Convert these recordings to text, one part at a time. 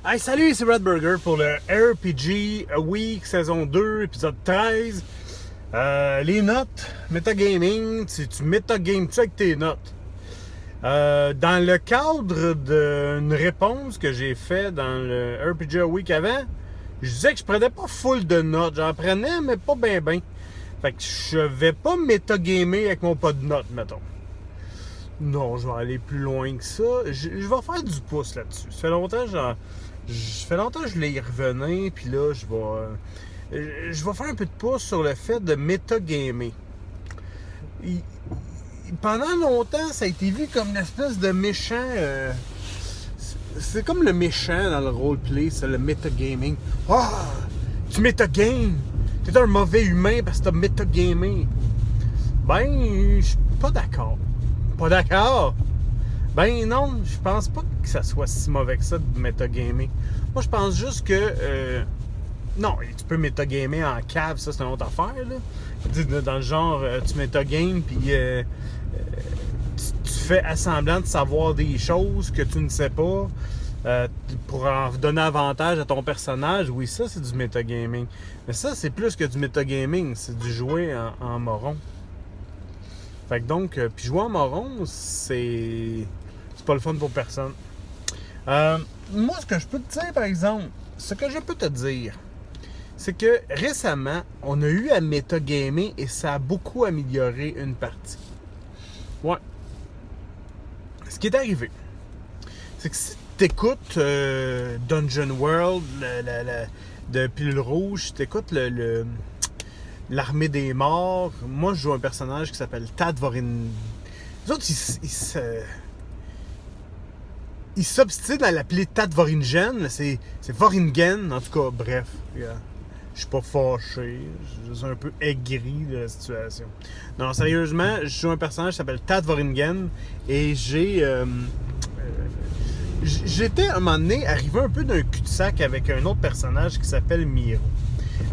Hey, salut, c'est Red Burger pour le RPG Week saison 2, épisode 13. Les notes, metagaming, tu metagames-tu avec tes notes? Dans le cadre d'une réponse que j'ai fait dans le RPG Week avant, je disais que je prenais pas full de notes. J'en prenais, mais pas ben. Fait que je vais pas metagamer avec mon pas de notes, mettons. Non, je vais aller plus loin que ça. Je vais faire du pouce là-dessus. Ça fait longtemps que je l'ai y revenir, puis là, je vais faire un peu de pouce sur le fait de metagamer. Pendant longtemps, ça a été vu comme une espèce de méchant. C'est comme le méchant dans le roleplay, c'est le metagaming. Ah! Tu metagames! T'es un mauvais humain parce que t'as metagamé. Ben, je suis pas d'accord. Pas d'accord? Ben non, je pense pas que ça soit si mauvais que ça de metagamer. Moi, je pense juste que... non, tu peux metagamer en cave, ça c'est une autre affaire, là. Dans le genre, tu metagames, puis tu fais assemblant de savoir des choses que tu ne sais pas pour en donner avantage à ton personnage. Oui, ça c'est du metagaming. Mais ça, c'est plus que du metagaming, c'est du jouer en moron. Fait que donc, puis jouer en moron, c'est pas le fun pour personne. Moi, ce que je peux te dire, par exemple, ce que je peux te dire, c'est que récemment, on a eu à metagamer et ça a beaucoup amélioré une partie. Ouais. Ce qui est arrivé, c'est que si tu écoutes Dungeon World de Pilule Rouge, si tu écoutes l'Armée des Morts, moi je joue un personnage qui s'appelle Tad Vorin. Les autres, ils s'obstinent à l'appeler Tad Voringen, c'est Voringen, en tout cas, bref. Je suis pas fâché, je suis un peu aigri de la situation. Non, sérieusement, je joue un personnage qui s'appelle Tad Voringen et j'étais à un moment donné arrivé un peu d'un cul-de-sac avec un autre personnage qui s'appelle Miro.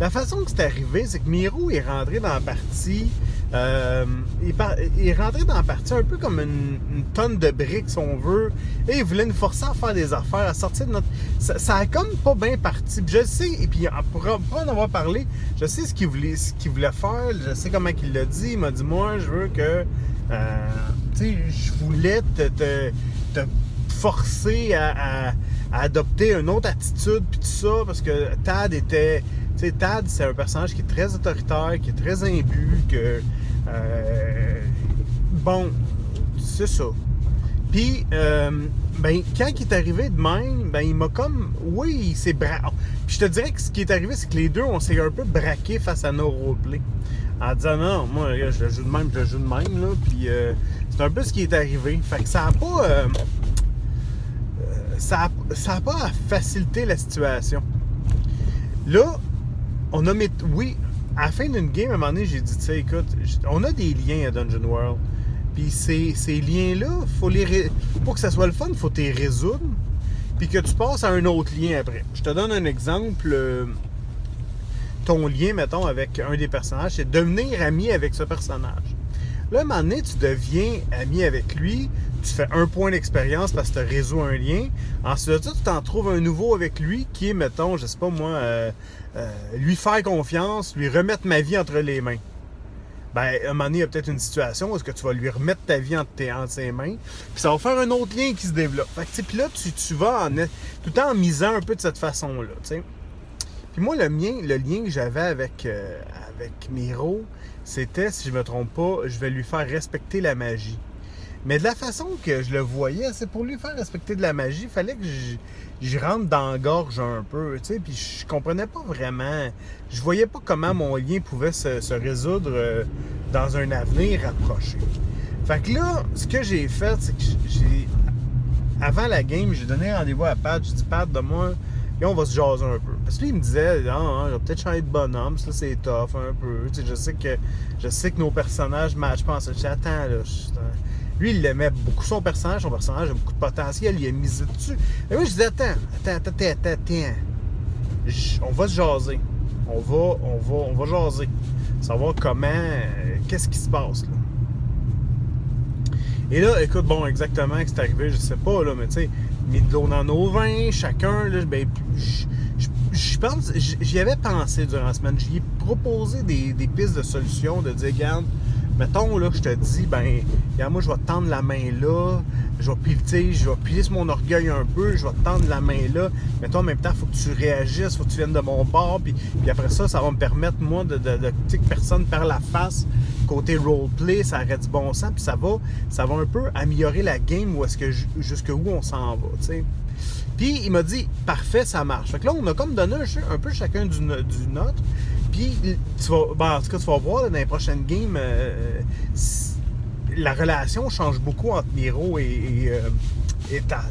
La façon que c'est arrivé, c'est que Miro est rentré dans la partie. Il est rentré dans la partie un peu comme une tonne de briques, si on veut. Et il voulait nous forcer à faire des affaires, à sortir de notre. Ça a comme pas bien parti. Puis je sais, et puis pour en avoir parlé, je sais ce qu'il voulait faire. Je sais comment il l'a dit. Il m'a dit, moi, je veux que. Tu sais, je voulais te forcer à adopter une autre attitude, puis tout ça, parce que Tad était. Tu sais, Tad, c'est un personnage qui est très autoritaire, qui est très imbu, que... bon, c'est ça. Puis, ben, quand il est arrivé de même, ben, il m'a comme... Oui, il s'est braqué. Puis je te dirais que ce qui est arrivé, c'est que les deux, on s'est un peu braqués face à nos roleplays. En disant, non, moi, je le joue de même, là. Puis, c'est un peu ce qui est arrivé. Fait que ça a pas... ça a pas facilité la situation. Là, on a mis... Oui, à la fin d'une game, à un moment donné, j'ai dit, tu sais, écoute, on a des liens à Dungeon World. Puis ces liens-là, pour que ça soit le fun, il faut les résoudre. Puis que tu passes à un autre lien après. Je te donne un exemple. Ton lien, mettons, avec un des personnages, c'est devenir ami avec ce personnage. Là, à un moment donné, tu deviens ami avec lui, tu fais un point d'expérience parce que tu résous un lien. Ensuite de ça, tu t'en trouves un nouveau avec lui qui est, mettons, je sais pas moi, lui faire confiance, lui remettre ma vie entre les mains. Ben, à un moment donné, il y a peut-être une situation où est-ce que tu vas lui remettre ta vie entre ses mains, puis ça va faire un autre lien qui se développe. Fait que, puis là, tu vas tout le temps en misant un peu de cette façon-là, tu sais. Puis moi, le lien que j'avais avec Miro, c'était, si je me trompe pas, je vais lui faire respecter la magie. Mais de la façon que je le voyais, c'est pour lui faire respecter de la magie, il fallait que je rentre dans la gorge un peu, tu sais, puis je comprenais pas vraiment, je voyais pas comment mon lien pouvait se résoudre dans un avenir rapproché. Fait que là, ce que j'ai fait, c'est que avant la game, j'ai donné rendez-vous à Pat, j'ai dit, Pat, de moi, et on va se jaser un peu. Parce que lui, il me disait, non, je vais peut-être changer de bonhomme, ça c'est tough un peu. Tu sais, je sais que nos personnages matchent pas. Je dis, attends, là. Lui, il aimait beaucoup son personnage a beaucoup de potentiel, il a misé dessus. Et moi, je disais, attends. On va se jaser. On va jaser. Savoir comment, qu'est-ce qui se passe, là. Et là, écoute, bon, exactement, ce qui est arrivé, je sais pas, là, mais tu sais, mis de l'eau dans nos vins, chacun, là, ben, je pense, j'y avais pensé durant la semaine, j'y ai proposé des pistes de solutions, de dire, regarde, mettons, là, je te dis, ben, regarde, moi, je vais te tendre la main là, je vais piler sur mon orgueil un peu, je vais te tendre la main là, mais toi, en même temps, il faut que tu réagisses, il faut que tu viennes de mon bord, puis après ça, ça va me permettre, moi, de que personne perd la face. Côté roleplay, ça aurait du bon sens, puis ça va un peu améliorer la game où est-ce que jusqu'où on s'en va, tu sais. Puis il m'a dit, parfait, ça marche. Fait que là, on a comme donné un peu chacun du nôtre. Puis tu vas, en tout cas, tu vas voir là, dans les prochaines games, la relation change beaucoup entre Miro et Tad.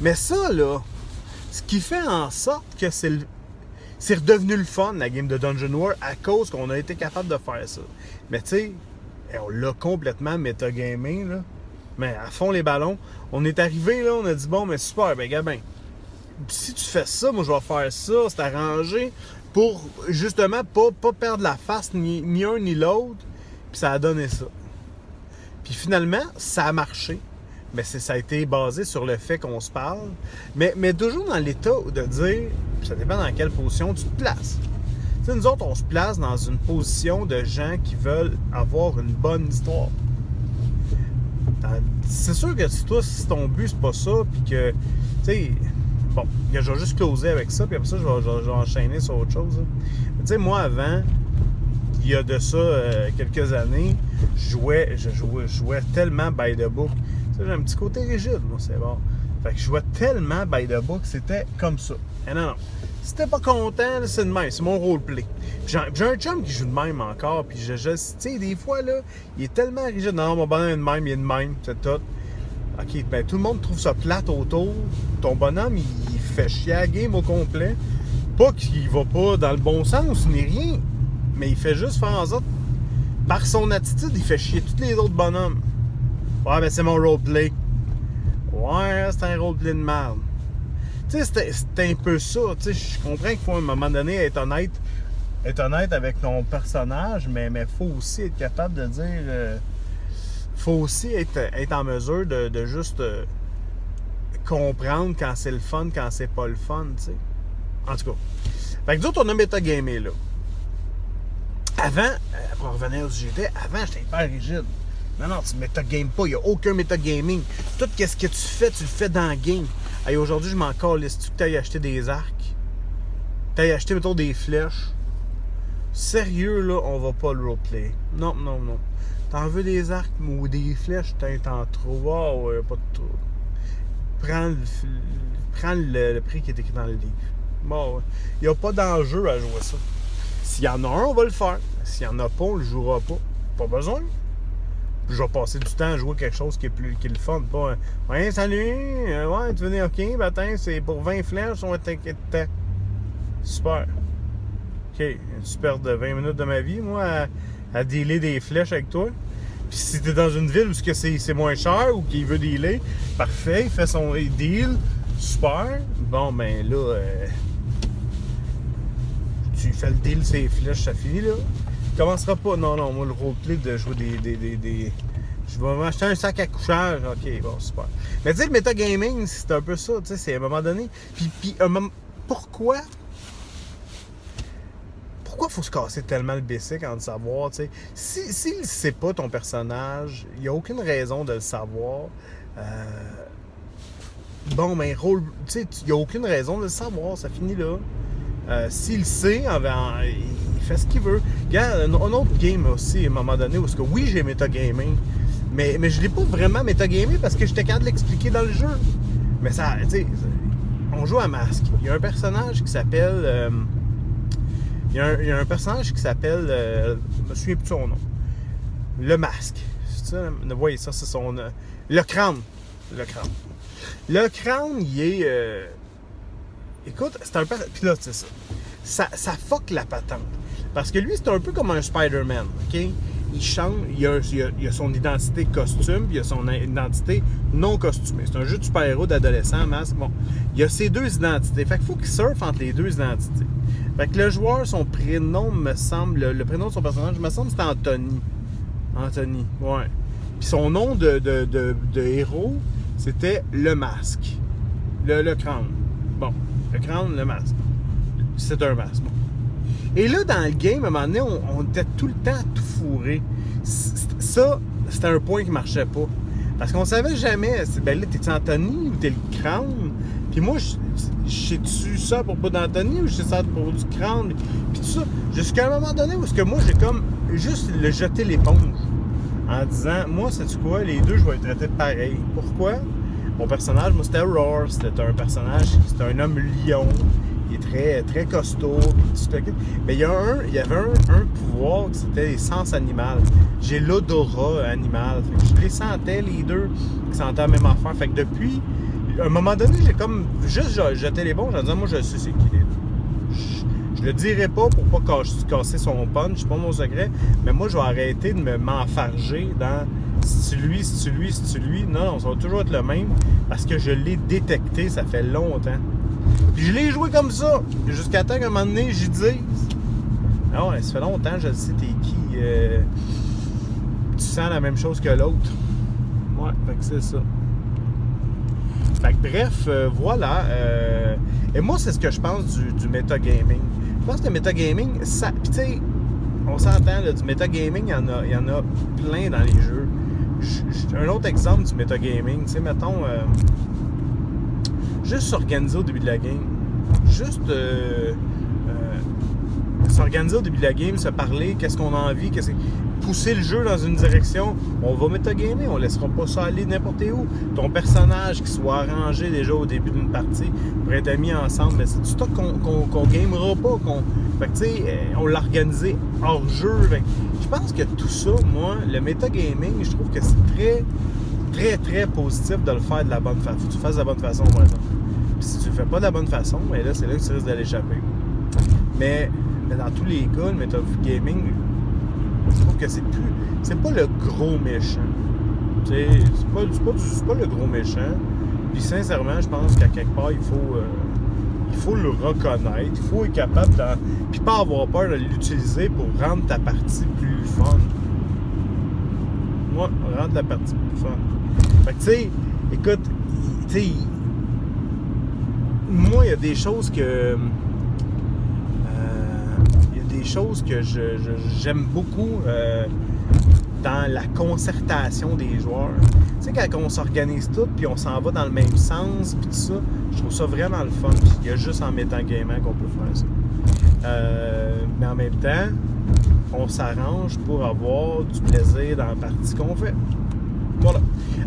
Mais ça, là, ce qui fait en sorte que c'est redevenu le fun, la game de Dungeon World, à cause qu'on a été capable de faire ça. Mais tu sais, on l'a complètement metagamé, là. Mais à fond les ballons. On est arrivé, là, on a dit, bon, mais super, ben, Gabin, si tu fais ça, moi, je vais faire ça, c'est arrangé pour, justement, pas perdre la face, ni un ni l'autre. Puis ça a donné ça. Puis finalement, ça a marché. Mais ça a été basé sur le fait qu'on se parle. Mais toujours dans l'état de dire, ça dépend dans quelle position tu te places. Tu sais, nous autres, on se place dans une position de gens qui veulent avoir une bonne histoire. C'est sûr que si si ton but, c'est pas ça, puis que, tu sais, bon, je vais juste closer avec ça, puis après ça, je vais enchaîner sur autre chose. Tu sais, moi, avant, il y a de ça quelques années, je jouais tellement by the book. Tu sais, j'ai un petit côté rigide, moi, c'est bon. Fait que je jouais tellement by the book, c'était comme ça. Et non. Si t'es pas content, c'est de même, c'est mon roleplay. J'ai un chum qui joue de même encore, puis tu sais, des fois, là, il est tellement rigide. Non, mon bonhomme est de même, il est de même, c'est tout. OK, ben tout le monde trouve ça plate autour. Ton bonhomme, il fait chier à la game au complet. Pas qu'il va pas dans le bon sens, ni rien. Mais il fait juste faire en sorte, par son attitude, il fait chier tous les autres bonhommes. Ouais, ben c'est mon roleplay. Ouais, c'est un roleplay de merde. Tu sais, c'était un peu ça. Tu sais, je comprends qu'il faut à un moment donné être honnête avec ton personnage, mais faut aussi être capable de dire... faut aussi être en mesure de juste comprendre quand c'est le fun, quand c'est pas le fun, tu sais. En tout cas. Fait que nous autres, on a metagamé, là. Avant, pour revenir au sujet, avant, j'étais hyper rigide. Non, tu metagames pas, il n'y a aucun metagaming. Tout ce que tu le fais dans le game. Hey, aujourd'hui, je m'en calisse. Tu que t'ailles acheter des arcs. T'ailles acheter, mettons, des flèches. Sérieux, là, on va pas le roleplay. Non. T'en veux des arcs ou des flèches, t'en trouves. Oh, pas de trouble. Prends le prix qui est écrit dans le livre. Bon, il n'y a pas d'enjeu à jouer ça. S'il y en a un, on va le faire. S'il n'y en a pas, on le jouera pas. Pas besoin. Je vais passer du temps à jouer quelque chose qui est le fun. Pas ouais, salut, ouais, tu venais, ok, ben attends, c'est pour 20 flèches, on va t'inquiéter. Super. Ok, une super de 20 minutes de ma vie, moi, à dealer des flèches avec toi. Puis si t'es dans une ville où c'est moins cher ou qu'il veut dealer, parfait, il fait son deal, super. Bon, ben là, tu fais le deal, ces flèches, ça finit là. Tu commenceras pas, non, moi le roleplay de jouer des... Je vais m'acheter un sac à couchage, ok, bon, super. Mais tu sais, le metagaming, c'est un peu ça, tu sais, c'est à un moment donné. Puis pourquoi faut se casser tellement le basic en de savoir, tu sais? S'il ne sait pas ton personnage, il n'y a aucune raison de le savoir. Bon, ben, tu sais, il n'y a aucune raison de le savoir, ça finit là. S'il le sait, il fait ce qu'il veut. Regarde, un autre game aussi, à un moment donné, où oui, j'ai metagaming, mais je ne l'ai pas vraiment metagamé parce que j'étais capable de l'expliquer dans le jeu. Mais ça, tu sais, on joue à masque. Il y a un personnage qui s'appelle... il y a un personnage qui s'appelle... je me souviens plus de son nom. Le masque. C'est ça? Vous voyez ça, c'est son... le crâne. Le crâne, il est... écoute, c'est un peu... Puis là, c'est ça. Ça fuck la patente. Parce que lui, c'est un peu comme un Spider-Man, OK? Il change, il a son identité costume, puis il a son identité non costumée. C'est un jeu de super-héros d'adolescent, masque. Bon, il a ses deux identités. Fait qu'il faut qu'il surfe entre les deux identités. Fait que le joueur, son prénom, me semble... Le prénom de son personnage, me semble, c'était Anthony. Anthony, ouais. Puis son nom de héros, c'était Le Masque. Le crâne. Bon. Le crâne, le masque. C'est un masque. Bon. Et là, dans le game, à un moment donné, on était tout le temps tout fourré. Ça, c'était un point qui marchait pas. Parce qu'on savait jamais, ben là, t'es-tu Anthony ou t'es le crâne? Puis moi, je sais-tu ça pour pas d'Anthony ou je sais ça pour du crâne? Puis tout ça. Jusqu'à un moment donné où est-ce que moi, j'ai comme juste le jeté l'éponge. En disant, moi, sais-tu quoi? Les deux, je vais les traiter pareil. Pourquoi? Mon personnage, moi, c'était Roar. C'était un personnage, c'était un homme lion. Il est très, très costaud. Mais il y avait un pouvoir qui c'était les sens animaux. J'ai l'odorat animal. Fait que je les sentais, les deux, qui sentaient la même affaire. Fait que depuis, à un moment donné, j'ai comme juste jeté les bons en disant, moi, je sais c'est qui les deux. Je le dirai pas pour pas casser son punch, c'est pas mon secret, mais moi, je vais arrêter de m'enfarger dans si tu lui, si tu lui, si tu lui. Non, ça va toujours être le même parce que je l'ai détecté, ça fait longtemps. Puis je l'ai joué comme ça, jusqu'à temps qu'à un moment donné, j'y dise. Ah ouais, ça fait longtemps, je le sais, t'es qui. Tu sens la même chose que l'autre. Ouais, fait que c'est ça. Fait que bref, voilà. Et moi, c'est ce que je pense du metagaming. Je pense que le metagaming, ça. Puis tu sais, on s'entend, là, du metagaming, il y en a plein dans les jeux. Un autre exemple du metagaming, tu sais, mettons. Juste s'organiser au début de la game. Juste s'organiser au début de la game, se parler, qu'est-ce qu'on a envie, pousser le jeu dans une direction. On va metagamer, on laissera pas ça aller n'importe où. Ton personnage qui soit arrangé déjà au début d'une partie pour être mis ensemble, mais c'est du stock qu'on gamera pas. Fait que tu sais, on l'a organisé hors jeu. Je pense que tout ça, moi, le metagaming, je trouve que c'est très, très, très positif de le faire de la bonne façon. Faut que tu le fasses de la bonne façon, par exemple. Puis si tu le fais pas de la bonne façon, mais là, c'est là que tu risques de l'échapper. Mais dans tous les cas, le metagaming, je trouve que c'est pas le gros méchant. Tu sais, c'est pas le gros méchant. Puis sincèrement, je pense qu'à quelque part, il faut le reconnaître. Il faut être capable puis pas avoir peur de l'utiliser pour rendre ta partie plus fun. Moi, rendre la partie plus fun. Fait que tu sais, écoute, tu sais, moi, il y a des choses que j'aime beaucoup dans la concertation des joueurs. Tu sais, quand on s'organise tout, puis on s'en va dans le même sens, puis tout ça, je trouve ça vraiment le fun. Puis il y a juste en metagaming qu'on peut faire ça. Mais en même temps, on s'arrange pour avoir du plaisir dans la partie qu'on fait. Voilà.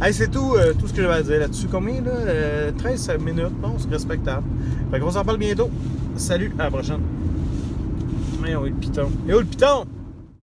Hey, c'est tout ce que j'avais à dire là-dessus. Combien, là? 13 minutes. Bon, c'est respectable. Fait qu'on s'en parle bientôt. Salut, à la prochaine. Mais où est le piton? Et où le piton?